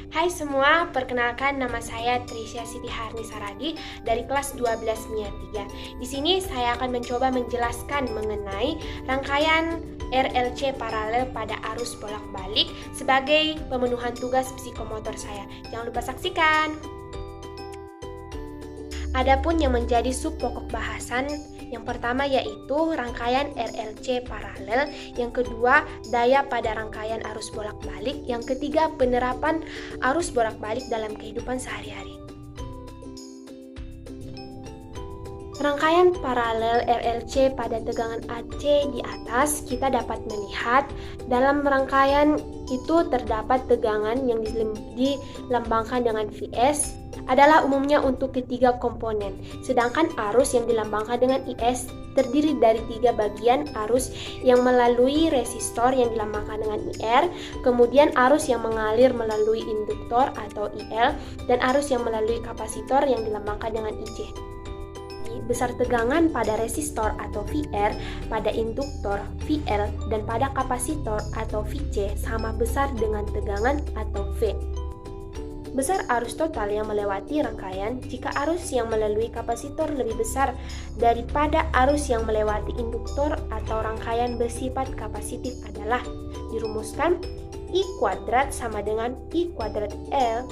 Hai semua, perkenalkan nama saya Trisha Siti Harni Saragi dari kelas 12 MIA 3. Di sini saya akan mencoba menjelaskan mengenai rangkaian RLC paralel pada arus bolak-balik sebagai pemenuhan tugas psikomotor saya. Jangan lupa saksikan. Adapun yang menjadi sub pokok bahasan, yang pertama yaitu rangkaian RLC paralel, yang kedua daya pada rangkaian arus bolak-balik, yang ketiga penerapan arus bolak-balik dalam kehidupan sehari-hari. Rangkaian paralel RLC pada tegangan AC di atas, kita dapat melihat dalam rangkaian itu terdapat tegangan yang dilambangkan dengan Vs adalah umumnya untuk ketiga komponen, sedangkan arus yang dilambangkan dengan IS terdiri dari tiga bagian: arus yang melalui resistor yang dilambangkan dengan IR, kemudian arus yang mengalir melalui induktor atau IL, dan arus yang melalui kapasitor yang dilambangkan dengan IC. Besar tegangan pada resistor atau VR, pada induktor VL, dan pada kapasitor atau VC sama besar dengan tegangan atau V. Besar arus total yang melewati rangkaian jika arus yang melalui kapasitor lebih besar daripada arus yang melewati induktor atau rangkaian bersifat kapasitif adalah dirumuskan I kuadrat sama dengan I kuadrat L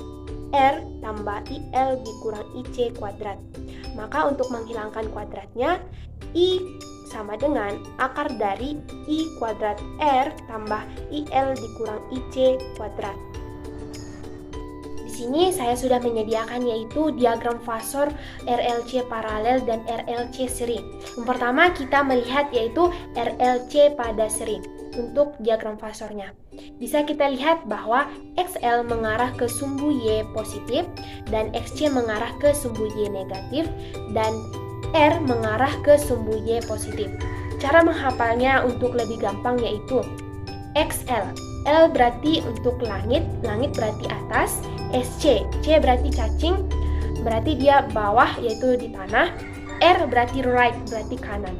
R tambah IL dikurang IC kuadrat. Maka untuk menghilangkan kuadratnya, I sama dengan akar dari I kuadrat R tambah IL dikurang IC kuadrat. Di sini saya sudah menyediakan yaitu diagram fasor RLC paralel dan RLC seri. Yang pertama kita melihat yaitu RLC pada seri. Untuk diagram fasornya, bisa kita lihat bahwa XL mengarah ke sumbu Y positif dan XC mengarah ke sumbu Y negatif dan R mengarah ke sumbu Y positif. Cara menghafalnya untuk lebih gampang yaitu XL, L berarti untuk langit, langit berarti atas, SC, C berarti cacing, berarti dia bawah yaitu di tanah, R berarti right, berarti kanan.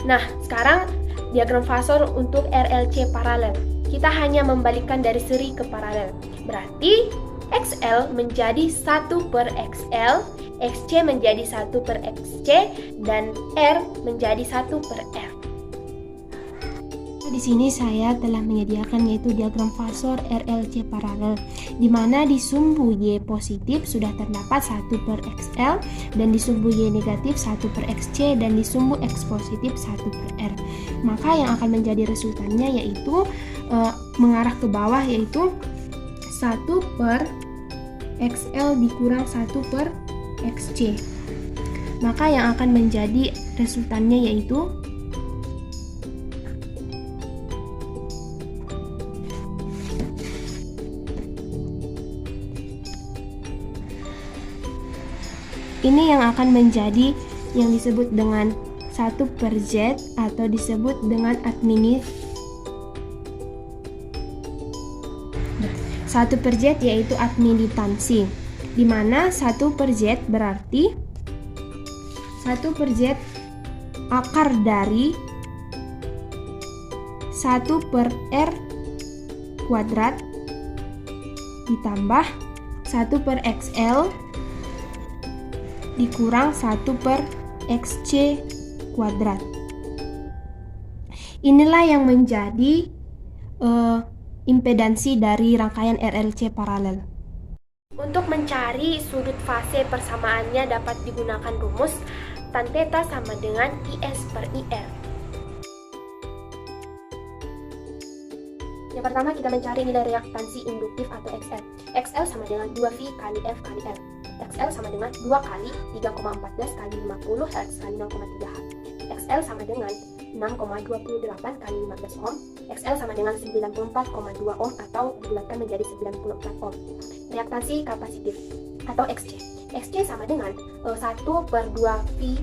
Nah, sekarang diagram fasor untuk RLC paralel. Kita hanya membalikkan dari seri ke paralel. Berarti XL menjadi 1 per XL, XC menjadi 1 per XC, dan R menjadi 1 per R. Di sini saya telah menyediakan yaitu diagram fasor RLC paralel, di mana di sumbu Y positif sudah terdapat 1 per XL, dan di sumbu Y negatif 1 per XC, dan di sumbu X positif 1 per R. Maka yang akan menjadi resultannya yaitu mengarah ke bawah yaitu 1 per XL dikurang 1 per XC. Maka yang akan menjadi resultannya yaitu ini yang akan menjadi yang disebut dengan 1 per Z atau disebut dengan 1 per Z yaitu adminitansi, di mana 1 per Z berarti 1 per Z akar dari 1 per R kuadrat ditambah 1 per XL dikurang 1 per XC kuadrat. Inilah yang menjadi impedansi dari rangkaian RLC paralel. Untuk mencari sudut fase persamaannya dapat digunakan rumus tan theta sama dengan IS per IR. Yang pertama kita mencari nilai reaktansi induktif atau XL. XL sama dengan 2V kali F kali L. XL sama dengan 2 kali 3,14 kali 50 Hz kali 0,3 H. XL sama dengan 6,28 kali 15 ohm. XL sama dengan 94,2 ohm atau dibulatkan menjadi 94 ohm. Reaktansi kapasitif atau XC. XC sama dengan 1 per 2V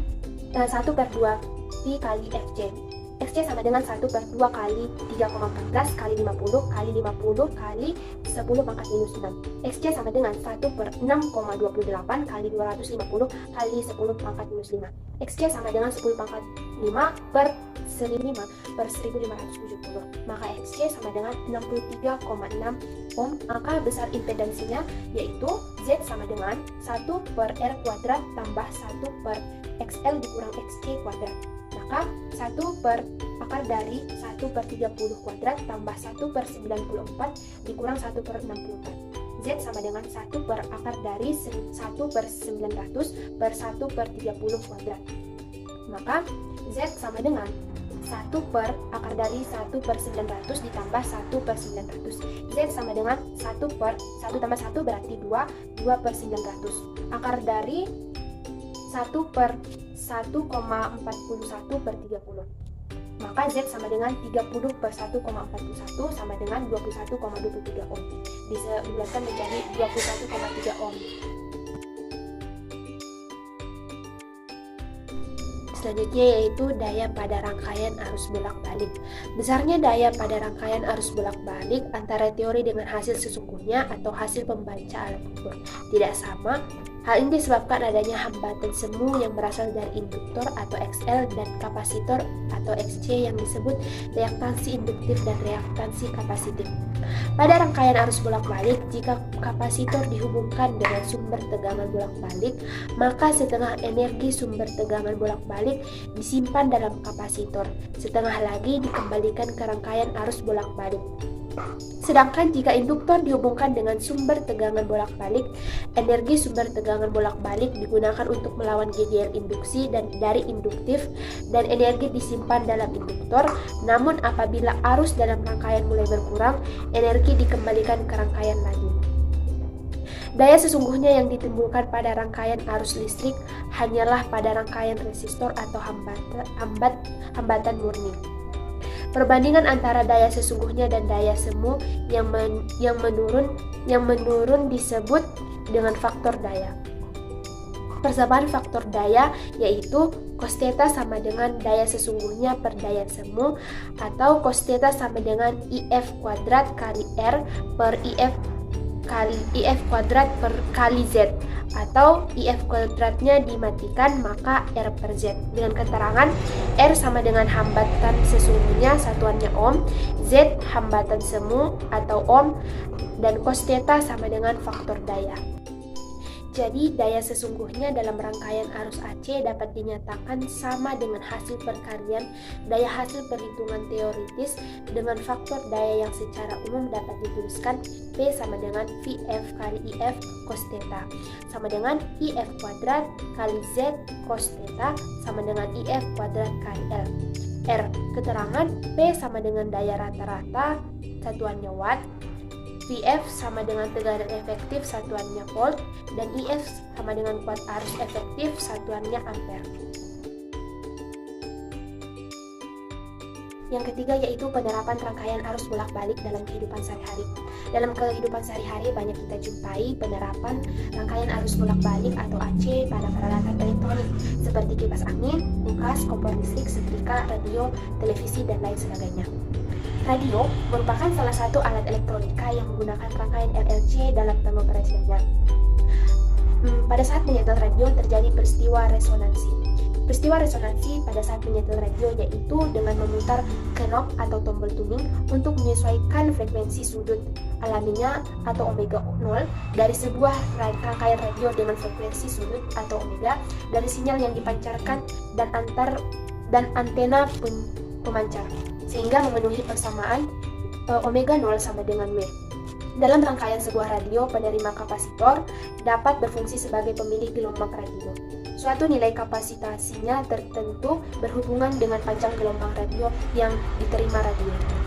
kali FC. XC sama dengan 1 per 2 kali 3,14 kali 50 kali 50 kali 10 pangkat minus 6. XC sama dengan 1 per 6,28 kali 250 kali 10 pangkat minus 5. XC sama dengan 10 pangkat 5 per 1005 per 1570. Maka XC sama dengan 63,6 ohm. Maka besar impedansinya yaitu Z sama dengan 1 per R kuadrat tambah 1 per XL dikurang XC kuadrat. Maka 1 per akar dari 1 per 30 kuadrat tambah 1 per 94 dikurang 1 per 64. Z sama dengan 1 per akar dari 1 per 900 per 1 per 30 kuadrat. Maka Z sama dengan 1 per akar dari 1 per 900 ditambah 1 per 900. Z sama dengan 1 per 1 tambah 1 berarti 2 per 900. Akar dari 1 per 1,41 per 30. Maka Z sama dengan 30 per 1,41 sama dengan 21,23 ohm. Dibulatkan menjadi 21,3 ohm. Selanjutnya yaitu daya pada rangkaian arus bolak-balik. Besarnya daya pada rangkaian arus bolak-balik antara teori dengan hasil sesungguhnya atau hasil pembaca alat ukur tidak sama. Hal ini disebabkan adanya hambatan semu yang berasal dari induktor atau XL dan kapasitor atau XC yang disebut reaktansi induktif dan reaktansi kapasitif. Pada rangkaian arus bolak-balik, jika kapasitor dihubungkan dengan sumber tegangan bolak-balik, maka setengah energi sumber tegangan bolak-balik disimpan dalam kapasitor, setengah lagi dikembalikan ke rangkaian arus bolak-balik. Sedangkan jika induktor dihubungkan dengan sumber tegangan bolak-balik, energi sumber tegangan bolak-balik digunakan untuk melawan GGR induksi dan dari induktif dan energi disimpan dalam induktor. Namun apabila arus dalam rangkaian mulai berkurang, energi dikembalikan ke rangkaian lagi. Daya sesungguhnya yang ditimbulkan pada rangkaian arus listrik hanyalah pada rangkaian resistor atau hambatan murni. Perbandingan antara daya sesungguhnya dan daya semu yang menurun disebut dengan faktor daya. Persamaan faktor daya yaitu cos theta sama dengan daya sesungguhnya per daya semu, atau cos theta sama dengan IF kuadrat kali R per IF kuadrat per kali Z, atau IF kuadratnya dimatikan maka R per Z, dengan keterangan R sama dengan hambatan sesungguhnya satuannya ohm, Z hambatan semu atau ohm, dan cos theta sama dengan faktor daya. Jadi daya sesungguhnya dalam rangkaian arus AC dapat dinyatakan sama dengan hasil perkalian daya hasil perhitungan teoritis dengan faktor daya yang secara umum dapat dituliskan P sama dengan VF kali IF cos theta sama dengan IF kuadrat kali Z cos theta sama dengan IF kuadrat kali L. R. Keterangan P sama dengan daya rata-rata satuannya watt, VF sama dengan tekanan efektif satuannya volt, dan IF sama dengan kuat arus efektif satuannya ampere. Yang ketiga yaitu penerapan rangkaian arus bolak-balik dalam kehidupan sehari-hari. Dalam kehidupan sehari-hari banyak kita jumpai penerapan rangkaian arus bolak-balik atau AC pada peralatan elektronik seperti kipas angin, kulkas, kompor listrik, setrika, radio, televisi, dan lain sebagainya. Radio merupakan salah satu alat elektronika yang menggunakan rangkaian RLC dalam pengoperasiannya. Pada saat menyetel radio terjadi peristiwa resonansi. Peristiwa resonansi pada saat menyetel radio yaitu dengan memutar knob atau tombol tuning untuk menyesuaikan frekuensi sudut alaminya atau omega 0 dari sebuah rangkaian radio dengan frekuensi sudut atau omega dari sinyal yang dipancarkan dan antena pemancar, sehingga memenuhi persamaan omega 0 sama dengan W. Dalam rangkaian sebuah radio, penerima kapasitor dapat berfungsi sebagai pemilih gelombang radio. Suatu nilai kapasitasinya tertentu berhubungan dengan panjang gelombang radio yang diterima radio.